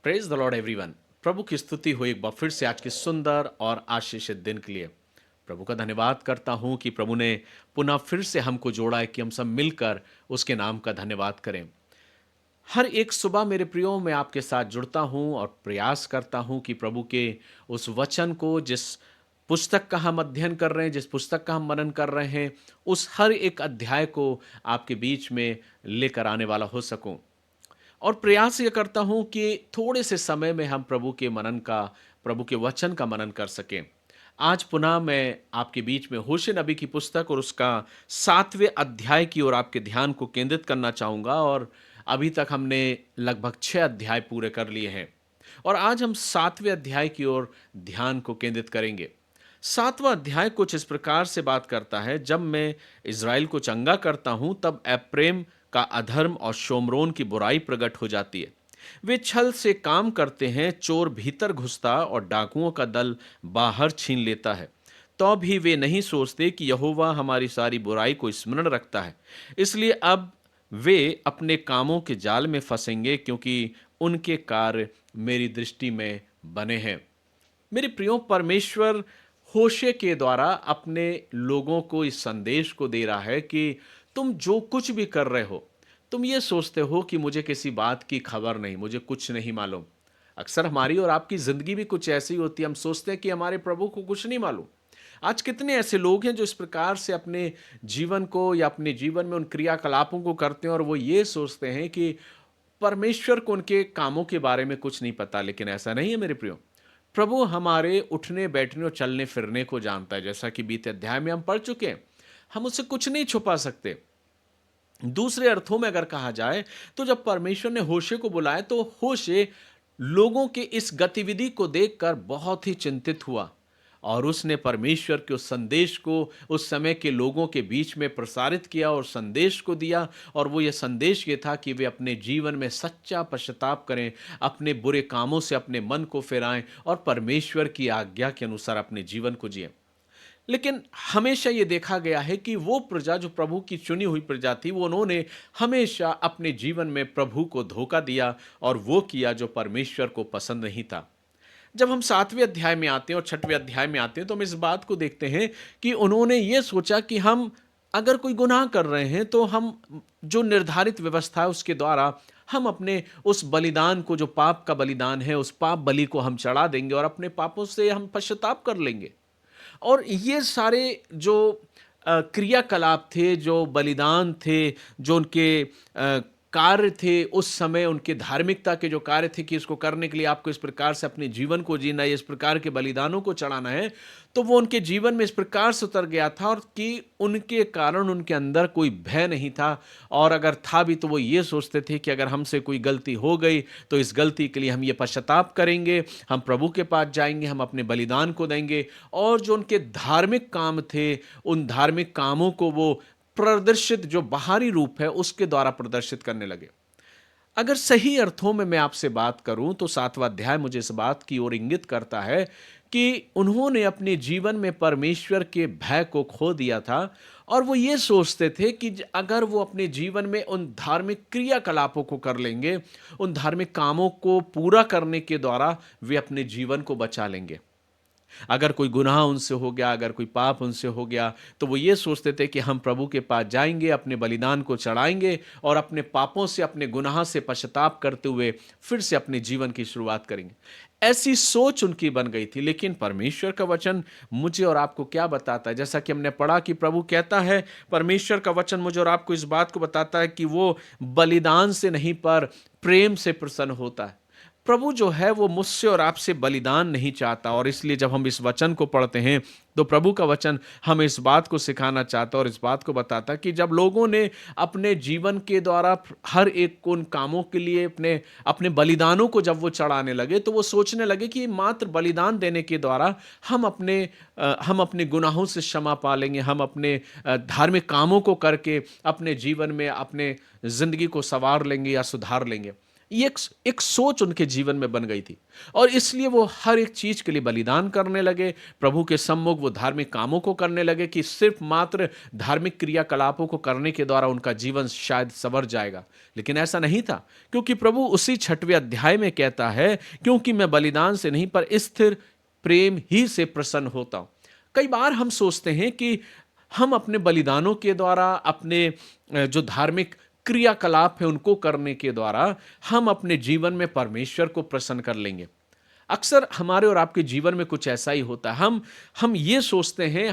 Praise the lord everyone. प्रभु की स्तुति हो एक बार फिर से आज के सुंदर और आशीषित दिन के लिए। प्रभु का धन्यवाद करता हूं कि प्रभु ने पुनः फिर से हमको जोड़ा है कि हम सब मिलकर उसके नाम का धन्यवाद करें। हर एक सुबह मेरे प्रियो मैं आपके साथ जुड़ता हूं और प्रयास करता हूं कि प्रभु के उस वचन को, जिस पुस्तक का हम अध्ययन कर रहे हैं, जिस पुस्तक का हम मनन कर रहे हैं, उस हर एक अध्याय को आपके बीच में लेकर आने वाला हो सकूं। और प्रयास ये करता हूं कि थोड़े से समय में हम प्रभु के वचन का मनन कर सकें। आज पुनः मैं आपके बीच में होशे नबी की पुस्तक और उसका 7वें अध्याय की ओर आपके ध्यान को केंद्रित करना चाहूंगा। और अभी तक हमने लगभग 6 अध्याय पूरे कर लिए हैं और आज हम 7वें अध्याय की ओर ध्यान को केंद्रित करेंगे। 7वां अध्याय कुछ इस प्रकार से बात करता है, जब मैं इज़राइल को चंगा करता हूं तब एप्रैम का अधर्म और शोमरोन की बुराई प्रकट हो जाती है। वे छल से काम करते हैं, चोर भीतर घुसता और डाकुओं का दल बाहर छीन लेता है। तो भी वे नहीं सोचते कि यहोवा हमारी सारी बुराई को स्मरण रखता है। इसलिए अब वे अपने कामों के जाल में फंसेंगे, क्योंकि उनके कार्य मेरी दृष्टि में बने हैं। मेरे प्रियो, परमेश्वर होशे के द्वारा अपने लोगों को इस संदेश को दे रहा है कि तुम जो कुछ भी कर रहे हो, तुम ये सोचते हो कि मुझे किसी बात की खबर नहीं, मुझे कुछ नहीं मालूम। अक्सर हमारी और आपकी जिंदगी भी कुछ ऐसी होती है, हम सोचते हैं कि हमारे प्रभु को कुछ नहीं मालूम। आज कितने ऐसे लोग हैं जो इस प्रकार से अपने जीवन को या अपने जीवन में उन क्रियाकलापों को करते हैं और वो ये सोचते हैं कि परमेश्वर को उनके कामों के बारे में कुछ नहीं पता। लेकिन ऐसा नहीं है मेरे प्रियो। प्रभु हमारे उठने बैठने और चलने फिरने को जानता है, जैसा कि बीते अध्याय में हम पढ़ चुके हैं। हम उससे कुछ नहीं छुपा सकते। दूसरे अर्थों में अगर कहा जाए तो जब परमेश्वर ने होशे को बुलाया तो होशे लोगों के इस गतिविधि को देखकर बहुत ही चिंतित हुआ और उसने परमेश्वर के उस संदेश को उस समय के लोगों के बीच में प्रसारित किया और संदेश को दिया। और वो ये संदेश ये था कि वे अपने जीवन में सच्चा पश्चाताप करें, अपने बुरे कामों से अपने मन को फिराएं और परमेश्वर की आज्ञा के अनुसार अपने जीवन को जिएं। लेकिन हमेशा ये देखा गया है कि वो प्रजा जो प्रभु की चुनी हुई प्रजा थी, वो उन्होंने हमेशा अपने जीवन में प्रभु को धोखा दिया और वो किया जो परमेश्वर को पसंद नहीं था। जब हम 7वें अध्याय में आते हैं और 6वें अध्याय में आते हैं तो हम इस बात को देखते हैं कि उन्होंने ये सोचा कि हम अगर कोई गुनाह कर रहे हैं तो हम जो निर्धारित व्यवस्था है उसके द्वारा हम अपने उस बलिदान को, जो पाप का बलिदान है, उस पाप बलि को हम चढ़ा देंगे और अपने पापों से हम पश्चाताप कर लेंगे। और ये सारे जो क्रियाकलाप थे, जो बलिदान थे, जो उनके कार्य थे उस समय, उनके धार्मिकता के जो कार्य थे कि इसको करने के लिए आपको इस प्रकार से अपने जीवन को जीना है, इस प्रकार के बलिदानों को चढ़ाना है, तो वो उनके जीवन में इस प्रकार से उतर गया था और कि उनके कारण उनके अंदर कोई भय नहीं था। और अगर था भी तो वो ये सोचते थे कि अगर हमसे कोई गलती हो गई तो इस गलती के लिए हम ये पश्चाताप करेंगे, हम प्रभु के पास जाएंगे, हम अपने बलिदान को देंगे। और जो उनके धार्मिक काम थे, उन धार्मिक कामों को वो प्रदर्शित, जो बाहरी रूप है उसके द्वारा प्रदर्शित करने लगे। अगर सही अर्थों में मैं आपसे बात करूं तो 7वां अध्याय मुझे इस बात की ओर इंगित करता है कि उन्होंने अपने जीवन में परमेश्वर के भय को खो दिया था और वो ये सोचते थे कि अगर वो अपने जीवन में उन धार्मिक क्रियाकलापों को कर लेंगे, उन धार्मिक कामों को पूरा करने के द्वारा वे अपने जीवन को बचा लेंगे। अगर कोई गुनाह उनसे हो गया, अगर कोई पाप उनसे हो गया, तो वो ये सोचते थे कि हम प्रभु के पास जाएंगे, अपने बलिदान को चढ़ाएंगे और अपने पापों से, अपने गुनाह से पश्चाताप करते हुए फिर से अपने जीवन की शुरुआत करेंगे। ऐसी सोच उनकी बन गई थी। लेकिन परमेश्वर का वचन मुझे और आपको क्या बताता है? जैसा कि हमने पढ़ा कि प्रभु कहता है, परमेश्वर का वचन मुझे और आपको इस बात को बताता है कि वो बलिदान से नहीं पर प्रेम से प्रसन्न होता है। प्रभु जो है वो मुझसे और आपसे बलिदान नहीं चाहता। और इसलिए जब हम इस वचन को पढ़ते हैं तो प्रभु का वचन हमें इस बात को सिखाना चाहता है और इस बात को बताता है कि जब लोगों ने अपने जीवन के द्वारा हर एक को उन कामों के लिए अपने अपने बलिदानों को जब वो चढ़ाने लगे तो वो सोचने लगे कि मात्र बलिदान देने के द्वारा हम अपने गुनाहों से क्षमा पा लेंगे, हम अपने धार्मिक कामों को करके अपने जीवन में अपने जिंदगी को संवार लेंगे या सुधार लेंगे। ये एक सोच उनके जीवन में बन गई थी और इसलिए वो हर एक चीज के लिए बलिदान करने लगे। प्रभु के सम्मुख वो धार्मिक कामों को करने लगे कि सिर्फ मात्र धार्मिक क्रियाकलापों को करने के द्वारा उनका जीवन शायद संवर जाएगा, लेकिन ऐसा नहीं था। क्योंकि प्रभु उसी 6वें अध्याय में कहता है, क्योंकि मैं बलिदान से नहीं पर स्थिर प्रेम ही से प्रसन्न होता हूं। कई बार हम सोचते हैं कि हम अपने बलिदानों के द्वारा, अपने जो धार्मिक क्रियाकलाप है उनको करने के द्वारा हम अपने जीवन में परमेश्वर को प्रसन्न कर लेंगे। अक्सर हमारे और आपके जीवन में कुछ ऐसा ही होता है। हम ये सोचते हैं,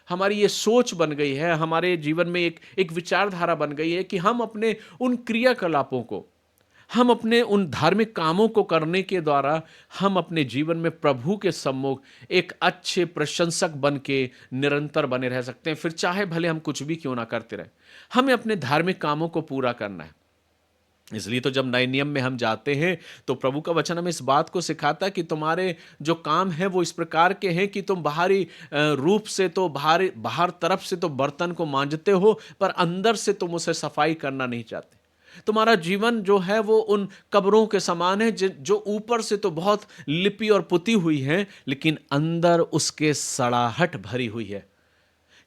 हमारी ये सोच बन गई है, हमारे जीवन में एक विचारधारा बन गई है कि हम अपने उन क्रियाकलापों को, हम अपने उन धार्मिक कामों को करने के द्वारा हम अपने जीवन में प्रभु के सम्मुख एक अच्छे प्रशंसक बन के निरंतर बने रह सकते हैं। फिर चाहे भले हम कुछ भी क्यों ना करते रहे, हमें अपने धार्मिक कामों को पूरा करना है। इसलिए तो जब नए नियम में हम जाते हैं तो प्रभु का वचन हमें इस बात को सिखाता है कि तुम्हारे जो काम है वो इस प्रकार के हैं कि तुम बाहरी रूप से तो बाहर तरफ से तो बर्तन को मांजते हो, पर अंदर से तुम उसे सफाई करना नहीं चाहते। तुम्हारा जीवन जो है वो उन कब्रों के समान है जो ऊपर से तो बहुत लिपी और पुती हुई है, लेकिन अंदर उसके सड़ाहट भरी हुई है।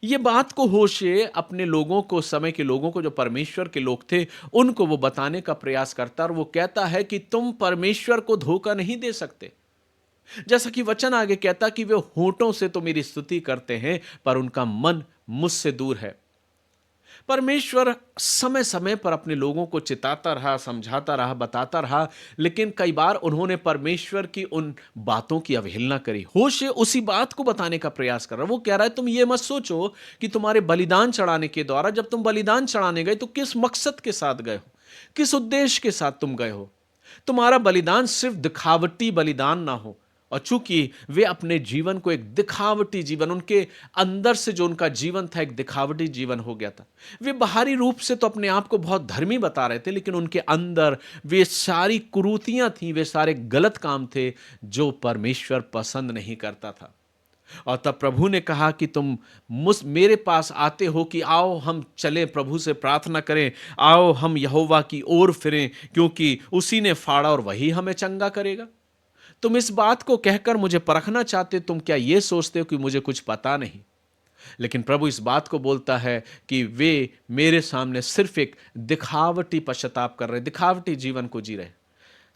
ये बात को होशे अपने लोगों को, समय के लोगों को, जो परमेश्वर के लोग थे, उनको वो बताने का प्रयास करता और वो कहता है कि तुम परमेश्वर को धोखा नहीं दे सकते। जैसा कि वचन आगे कहता कि वे होठों से तो मेरी स्तुति करते हैं पर उनका मन मुझसे दूर है। परमेश्वर समय समय पर अपने लोगों को चिताता रहा, समझाता रहा, बताता रहा, लेकिन कई बार उन्होंने परमेश्वर की उन बातों की अवहेलना करी। होशे उसी बात को बताने का प्रयास कर रहा है। वो कह रहा है तुम ये मत सोचो कि तुम्हारे बलिदान चढ़ाने के द्वारा, जब तुम बलिदान चढ़ाने गए तो किस मकसद के साथ गए हो, किस उद्देश्य के साथ तुम गए हो। तुम्हारा बलिदान सिर्फ दिखावटी बलिदान ना हो। और चूंकि वे अपने जीवन को एक दिखावटी जीवन, उनके अंदर से जो उनका जीवन था एक दिखावटी जीवन हो गया था। वे बाहरी रूप से तो अपने आप को बहुत धर्मी बता रहे थे, लेकिन उनके अंदर वे सारी कुरीतियां थीं, वे सारे गलत काम थे जो परमेश्वर पसंद नहीं करता था। और तब प्रभु ने कहा कि तुम मेरे पास आते हो कि आओ हम चलें, प्रभु से प्रार्थना करें, आओ हम यहोवा की ओर फिरें, क्योंकि उसी ने फाड़ा और वही हमें चंगा करेगा। तुम इस बात को कहकर मुझे परखना चाहते, तुम क्या ये सोचते हो कि मुझे कुछ पता नहीं। लेकिन प्रभु इस बात को बोलता है कि वे मेरे सामने सिर्फ एक दिखावटी पश्चाताप कर रहे, दिखावटी जीवन को जी रहे।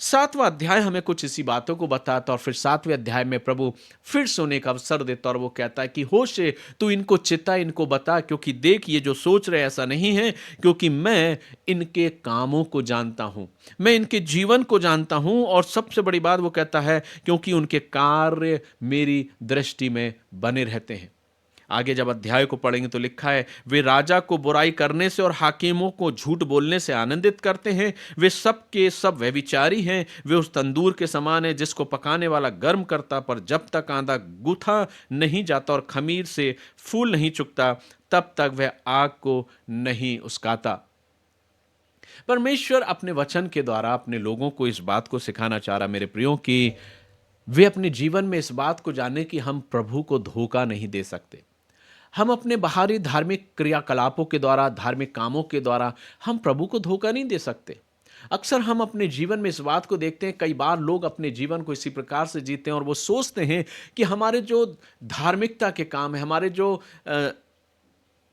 7वां अध्याय हमें कुछ इसी बातों को बताता और फिर 7वें अध्याय में प्रभु फिर सोने का अवसर देता और वो कहता है कि होशे तू इनको चिता, इनको बता, क्योंकि देख ये जो सोच रहे ऐसा नहीं है, क्योंकि मैं इनके कामों को जानता हूं, मैं इनके जीवन को जानता हूं। और सबसे बड़ी बात वो कहता है क्योंकि उनके कार्य मेरी दृष्टि में बने रहते हैं। आगे जब अध्याय को पढ़ेंगे तो लिखा है, वे राजा को बुराई करने से और हाकिमों को झूठ बोलने से आनंदित करते हैं। वे सब के सब व्यभिचारी हैं। वे उस तंदूर के समान है जिसको पकाने वाला गर्म करता, पर जब तक आंधा गूथा नहीं जाता और खमीर से फूल नहीं चुकता तब तक वह आग को नहीं उस्काता। परमेश्वर अपने वचन के द्वारा अपने लोगों को इस बात को सिखाना चाह रहा मेरे प्रियो कि वे अपने जीवन में इस बात को जाने कि हम प्रभु को धोखा नहीं दे सकते। हम अपने बाहरी धार्मिक क्रियाकलापों के द्वारा, धार्मिक कामों के द्वारा हम प्रभु को धोखा नहीं दे सकते। अक्सर हम अपने जीवन में इस बात को देखते हैं, कई बार लोग अपने जीवन को इसी प्रकार से जीते हैं और वो सोचते हैं कि हमारे जो धार्मिकता के काम है, हमारे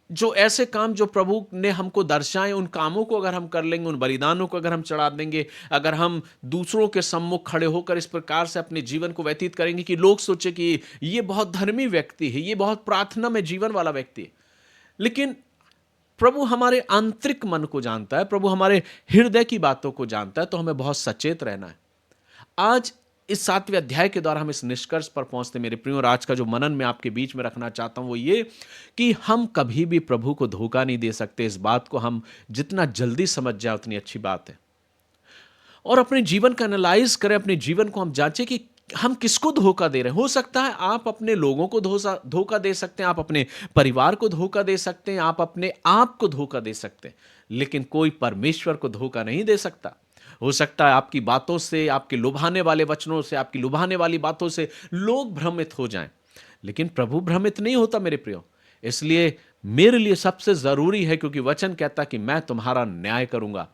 जो ऐसे काम जो प्रभु ने हमको दर्शाए, उन कामों को अगर हम कर लेंगे, उन बलिदानों को अगर हम चढ़ा देंगे, अगर हम दूसरों के सम्मुख खड़े होकर इस प्रकार से अपने जीवन को व्यतीत करेंगे कि लोग सोचे कि ये बहुत धर्मी व्यक्ति है, ये बहुत प्रार्थना में जीवन वाला व्यक्ति है। लेकिन प्रभु हमारे आंतरिक मन को जानता है, प्रभु हमारे हृदय की बातों को जानता है, तो हमें बहुत सचेत रहना है। आज इस 7वें अध्याय के द्वारा हम इस निष्कर्ष पर पहुंचते मेरे प्रियो, और आज का जो मनन मैं आपके बीच में रखना चाहता हूं वो ये कि हम कभी भी प्रभु को धोखा नहीं दे सकते। इस बात को हम जितना जल्दी समझ जाए उतनी अच्छी बात है। और अपने जीवन का एनालाइज करें, अपने जीवन को हम जांचें कि हम किसको धोखा दे रहे हैं। हो सकता है आप अपने लोगों को धोखा दे सकते हैं, आप अपने परिवार को धोखा दे सकते हैं, आप अपने आप को धोखा दे सकते हैं, लेकिन कोई परमेश्वर को धोखा नहीं दे सकता। हो सकता है आपकी बातों से, आपके लुभाने वाले वचनों से, आपकी लुभाने वाली बातों से लोग भ्रमित हो जाएं, लेकिन प्रभु भ्रमित नहीं होता मेरे प्रियो। इसलिए मेरे लिए सबसे जरूरी है, क्योंकि वचन कहता कि मैं तुम्हारा न्याय करूंगा,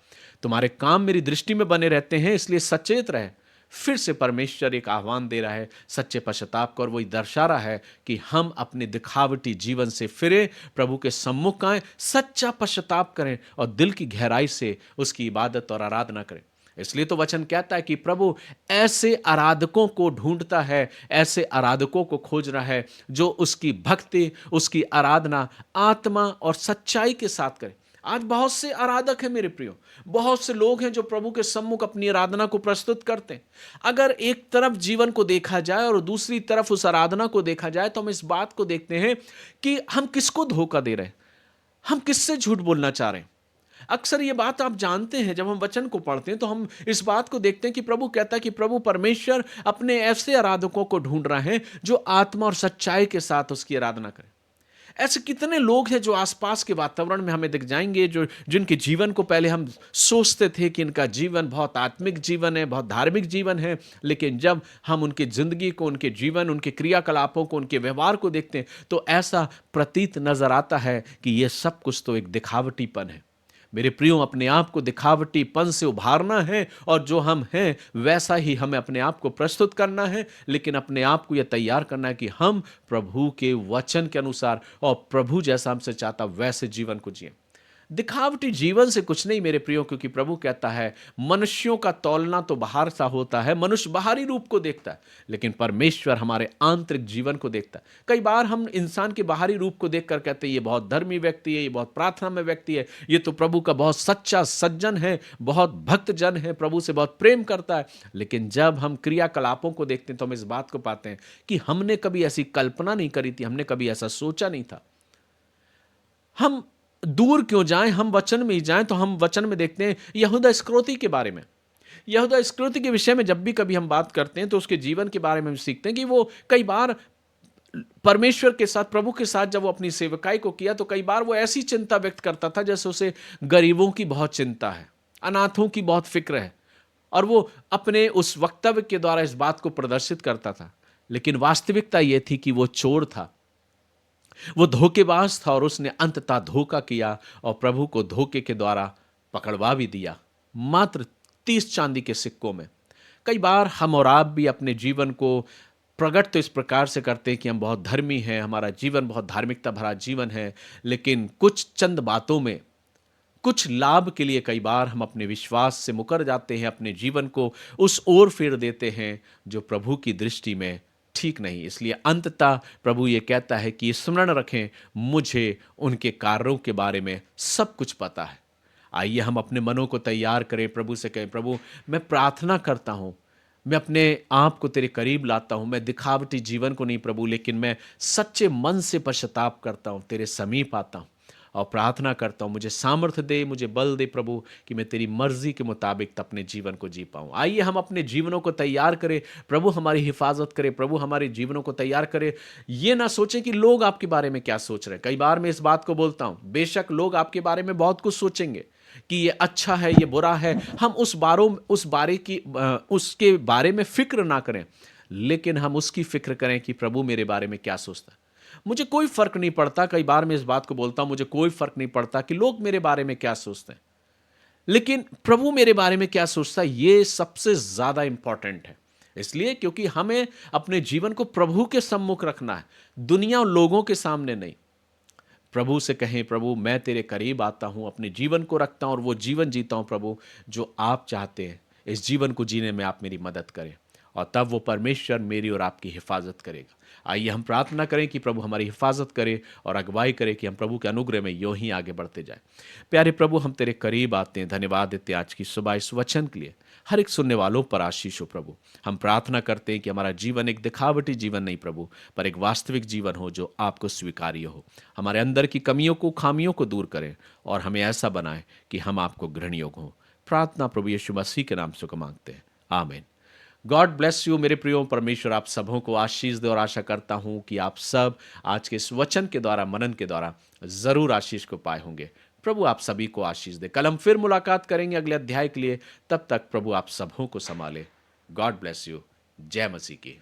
तुम्हारे काम मेरी दृष्टि में बने रहते हैं, इसलिए सचेत रहे। फिर से परमेश्वर एक आह्वान दे रहा है सच्चे पश्चाताप को, और वही दर्शा रहा है कि हम अपने दिखावटी जीवन से फिरे, प्रभु के सम्मुख आए, सच्चा पश्चाताप करें और दिल की गहराई से उसकी इबादत और आराधना करें। इसलिए तो वचन कहता है कि प्रभु ऐसे आराधकों को ढूंढता है, ऐसे आराधकों को खोज रहा है जो उसकी भक्ति, उसकी आराधना आत्मा और सच्चाई के साथ करें। आज बहुत से आराधक हैं मेरे प्रियो, बहुत से लोग हैं जो प्रभु के सम्मुख अपनी आराधना को प्रस्तुत करते हैं। अगर एक तरफ जीवन को देखा जाए और दूसरी तरफ उस आराधना को देखा जाए, तो हम इस बात को देखते हैं कि हम किसको धोखा दे रहे हैं, हम किससे झूठ बोलना चाह रहे हैं। अक्सर ये बात आप जानते हैं, जब हम वचन को पढ़ते हैं तो हम इस बात को देखते हैं कि प्रभु कहता है कि प्रभु परमेश्वर अपने ऐसे आराधकों को ढूंढ रहे हैं जो आत्मा और सच्चाई के साथ उसकी आराधना करें। ऐसे कितने लोग हैं जो आसपास के वातावरण में हमें दिख जाएंगे, जो जिनके जीवन को पहले हम सोचते थे कि इनका जीवन बहुत आत्मिक जीवन है, बहुत धार्मिक जीवन है, लेकिन जब हम उनकी जिंदगी को, उनके जीवन, उनके क्रियाकलापों को, उनके व्यवहार को देखते हैं तो ऐसा प्रतीत नजर आता है कि यह सब कुछ तो एक दिखावटीपन है। मेरे प्रियो, अपने आप को दिखावटीपन से उभारना है और जो हम हैं वैसा ही हमें अपने आप को प्रस्तुत करना है, लेकिन अपने आप को यह तैयार करना है कि हम प्रभु के वचन के अनुसार और प्रभु जैसा हमसे चाहता वैसे जीवन को जिए। दिखावटी जीवन से कुछ नहीं मेरे प्रियो, क्योंकि प्रभु कहता है मनुष्यों का तौलना तो बाहर सा होता है, मनुष्य बाहरी रूप को देखता है, लेकिन परमेश्वर हमारे आंतरिक जीवन को देखता है। कई बार हम इंसान के बाहरी रूप को देखकर कहते हैं ये बहुत धर्मी व्यक्ति है, ये बहुत प्रार्थना में व्यक्ति है, ये तो प्रभु का बहुत सच्चा सज्जन है, बहुत भक्त जन है, प्रभु से बहुत प्रेम करता है। लेकिन जब हम क्रियाकलापों को देखते हैं तो हम इस बात को पाते हैं कि हमने कभी ऐसी कल्पना नहीं करी थी, हमने कभी ऐसा सोचा नहीं था। हम दूर क्यों जाएं, हम वचन में ही जाएं तो हम वचन में देखते हैं यहूदा इस्करियोती के बारे में। यहूदा इस्करियोती के विषय में जब भी कभी हम बात करते हैं तो उसके जीवन के बारे में हम सीखते हैं कि वो कई बार परमेश्वर के साथ, प्रभु के साथ जब वो अपनी सेवकाई को किया तो कई बार वो ऐसी चिंता व्यक्त करता था जैसे उसे गरीबों की बहुत चिंता है, अनाथों की बहुत फिक्र है, और वो अपने उस वक्तव्य के द्वारा इस बात को प्रदर्शित करता था। लेकिन वास्तविकता यह थी कि वो चोर था, वो धोखेबाज था, और उसने अंततः धोखा किया और प्रभु को धोखे के द्वारा पकड़वा भी दिया, मात्र 30 चांदी के सिक्कों में। कई बार हम और आप भी अपने जीवन को प्रकट तो इस प्रकार से करते हैं कि हम बहुत धर्मी हैं, हमारा जीवन बहुत धार्मिकता भरा जीवन है, लेकिन कुछ चंद बातों में, कुछ लाभ के लिए कई बार हम अपने विश्वास से मुकर जाते हैं, अपने जीवन को उस ओर फेर देते हैं जो प्रभु की दृष्टि में ठीक नहीं। इसलिए अंततः प्रभु ये कहता है कि स्मरण रखें, मुझे उनके कार्यों के बारे में सब कुछ पता है। आइए हम अपने मनों को तैयार करें, प्रभु से कहें, प्रभु मैं प्रार्थना करता हूँ, मैं अपने आप को तेरे करीब लाता हूँ, मैं दिखावटी जीवन को नहीं प्रभु, लेकिन मैं सच्चे मन से पश्चाताप करता हूँ, तेरे समीप आता हूँ और प्रार्थना करता हूँ, मुझे सामर्थ्य दे, मुझे बल दे प्रभु कि मैं तेरी मर्जी के मुताबिक अपने जीवन को जी पाऊँ। आइए हम अपने जीवनों को तैयार करें, प्रभु हमारी हिफाजत करे, प्रभु हमारे जीवनों को तैयार करे। ये ना सोचें कि लोग आपके बारे में क्या सोच रहे हैं। कई बार मैं इस बात को बोलता हूँ, बेशक लोग आपके बारे में बहुत कुछ सोचेंगे कि ये अच्छा है, ये बुरा है, हम उसके बारे में फिक्र ना करें, लेकिन हम उसकी फिक्र करें कि प्रभु मेरे बारे में क्या सोचता है। मुझे कोई फर्क नहीं पड़ता, कई बार मैं इस बात को बोलता हूं, मुझे कोई फर्क नहीं पड़ता कि लोग मेरे बारे में क्या सोचते हैं, लेकिन प्रभु मेरे बारे में क्या सोचता है, ये सबसे ज्यादा इंपॉर्टेंट है। इसलिए क्योंकि हमें अपने जीवन को प्रभु के सम्मुख रखना है, दुनिया और लोगों के सामने नहीं। प्रभु से कहें, प्रभु मैं तेरे करीब आता हूं, अपने जीवन को रखता हूं और वो जीवन जीता हूं प्रभु जो आप चाहते हैं। इस जीवन को जीने में आप मेरी मदद करें, और तब वो परमेश्वर मेरी और आपकी हिफाजत करेगा। आइए हम प्रार्थना करें कि प्रभु हमारी हिफाजत करे और अगुवाई करे कि हम प्रभु के अनुग्रह में यूं ही आगे बढ़ते जाएं। प्यारे प्रभु, हम तेरे करीब आते हैं, धन्यवाद देते हैं आज की सुबह इस वचन के लिए। हर एक सुनने वालों पर आशीष हो प्रभु। हम प्रार्थना करते हैं कि हमारा जीवन एक दिखावटी जीवन नहीं प्रभु, पर एक वास्तविक जीवन हो जो आपको स्वीकार्य हो। हमारे अंदर की कमियों को, खामियों को दूर करें और हमें ऐसा बनाए कि हम आपको ग्रहण योग्य हों। प्रार्थना प्रभु यीशु मसीह के नाम से मांगते हैं, आमीन। गॉड ब्लेस यू मेरे प्रियो। परमेश्वर आप सबों को आशीष दे और आशा करता हूं कि आप सब आज के इस वचन के द्वारा, मनन के द्वारा जरूर आशीष को पाए होंगे। प्रभु आप सभी को आशीष दे। कल हम फिर मुलाकात करेंगे अगले अध्याय के लिए। तब तक प्रभु आप सबों को संभाले। God bless you. जय मसीह की।